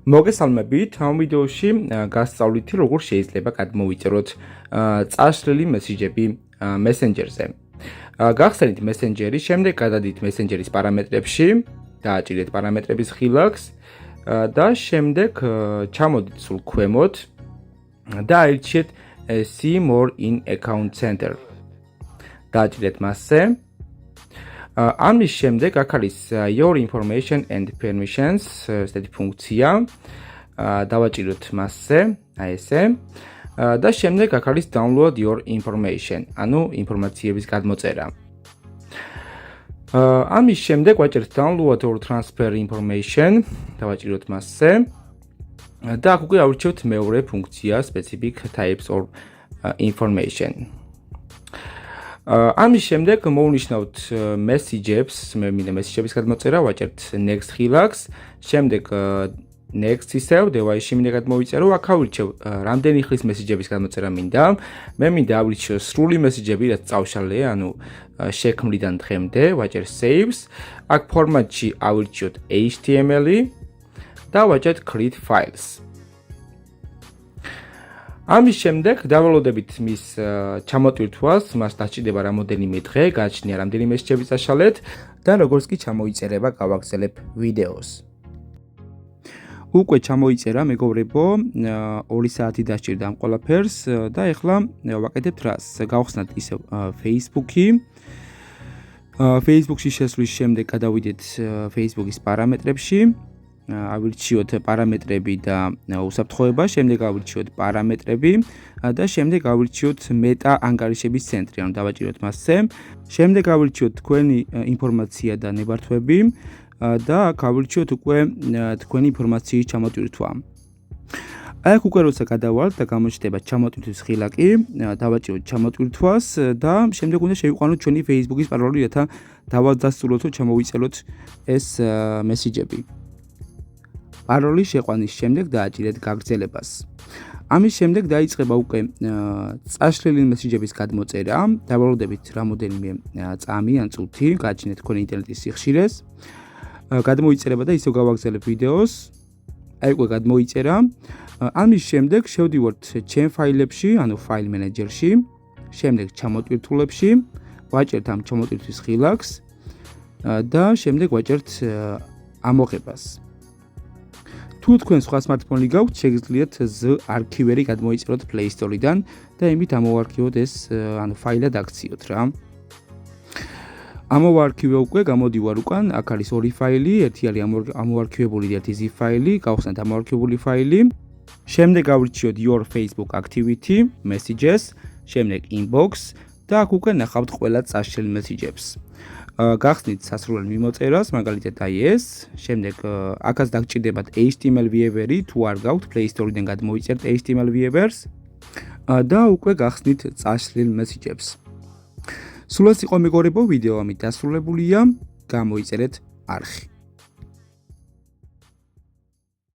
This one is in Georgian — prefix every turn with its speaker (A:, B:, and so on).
A: მოგესალმებით, ამ ვიდეოში გასწავლითი როგორ შეიძლება გადმოვიწეროთ წაშლილი მესიჯები მესენჯერზე. გახსენით მესენჯერი, შემდეგ გადადით მესენჯერის პარამეტრებში, დააჭირეთ პარამეტრების ხილაკს და შემდეგ ჩამოდით სულ ქვემოთ და აირჩიეთ See more in account center. დააჭირეთ მასზე. ამის შემდეგ აქ არის your information and permissions ესეთი ფუნქცია. დავაჭიროთ მასზე, აი ესე. და შემდეგ აქ არის download your information, ანუ ინფორმაციების გადმოწერა. ამის შემდეგ ვაჭერთ download or transfer information, დავაჭიროთ მასზე. და აქ უკვე ავირჩიოთ მეორე ფუნქცია specific types or information. ამის შემდეგ მოვნიშნავთ messages, მე მინდა messages გადმოწერა, ვაჭერთ next ხილაკს, შემდეგ next ისევ device-ში მინდა გადმოვიწერო, აქ ავირჩევ რამდენი ხნის messages გადმოწერა მინდა. მე მინდა ავირჩიო სრული messages, რაც წავშალე, ანუ შექმნიდან დღემდე, ვაჭერ saves. აქ ფორმატში ავირჩიოთ HTML-ი და ვაჭერთ create files. ამის შემდეგ დავალოდებით მის ჩამოტვირთვას, მას დაჭირდება რამოდენიმე დღე, გააჩნია რამდენი messages წაშალეთ და როგორც კი ჩამოიწერება, გავაგრძელებ ვიდეოს. უკვე ჩამოიწერა, მეგობრებო, 2 საათი დასჭირდა ამ ყველაფერს და ეხლა ვაკეთებთ რას? გავხსნათ ისევ Facebook-ი. Facebook-ში შესვლის შემდეგ გადავიდეთ Facebook-ის პარამეტრებში. ავირჩიოთ პარამეტრები და უსაფრთხოება, შემდეგ ავირჩიოთ პარამეტრები და შემდეგ ავირჩიოთ მეტა ანგარიშების ცენტრი, ანუ დავაჭიროთ მასზე. შემდეგ ავირჩიოთ თქვენი ინფორმაცია და ნებართვები და აქ ავირჩიოთ უკვე თქვენი ინფორმაციის ჩამოტვირთვა. აქ უკვე როცა გადავალთ და გამოჩნდება ჩამოტვირთვის ხილაკი, დავაჭიროთ ჩამოტვირთვას და შემდეგ უნდა შევიყვანოთ ჩვენი Facebook-ის პაროლი, რათა დავადასტუროთ, რომ ჩამოვიწეროთ ეს მესიჯები. პაროლის შეყვანის შემდეგ დააჭირეთ გაგრძელებას. ამის შემდეგ დაიწყება უკვე წაშლილი მესიჯების გადმოწერა. დავალოდებით რამოდენიმე წამი ან წუთი, გააჩნიეთ თქვენი ინტერნეტის სიხშირეს. გადმოიწერება და ისევ გავაგრძელებ ვიდეოს. აი უკვე გადმოიწერა. ამის შემდეგ შევდივართ ჩემ ფაილებში, ანუ ფაილ მენეჯერში, შემდეგ ჩამოტვირთულებში, ვაჭერთ ამ ჩამოტვირთვის ხილაკს და შემდეგ ვაჭერთ ამოღებას. თუ თქვენ სხვა smartphone-ი გაქვთ, შეგიძლიათ Z არქივერი გადმოიწეროთ Play Store-დან და იმით ამოვარქივოთ ეს, ანუ ფაილად აქციოთ რა. ამოვარქივე უკვე, გამოდივარ უკან, აქ არის 2 ფაილი, ერთი არის ამოვარქივებული და ერთი zip ფაილი, გავხსნათ ამოვარქივებული ფაილი. შემდეგ ავირჩიოთ your Facebook activity, messages, შემდეგ inbox და აქ უკვე ნახავთ ყველა წაშლილ messages. გახსნით სასრულ მიმოწერას, მაგალითად აი ეს, შემდეგ აქაც დაგჭირდებათ HTML viewer-ი, თუ არ გაქვთ Play Store-დან გადმოიწერთ HTML viewer-ს და უკვე გახსნით წაშლილ messages. სულ ეს იყო მეგობრებო, ვიდეო ამით დასრულებულია, გამოიწერეთ არხი.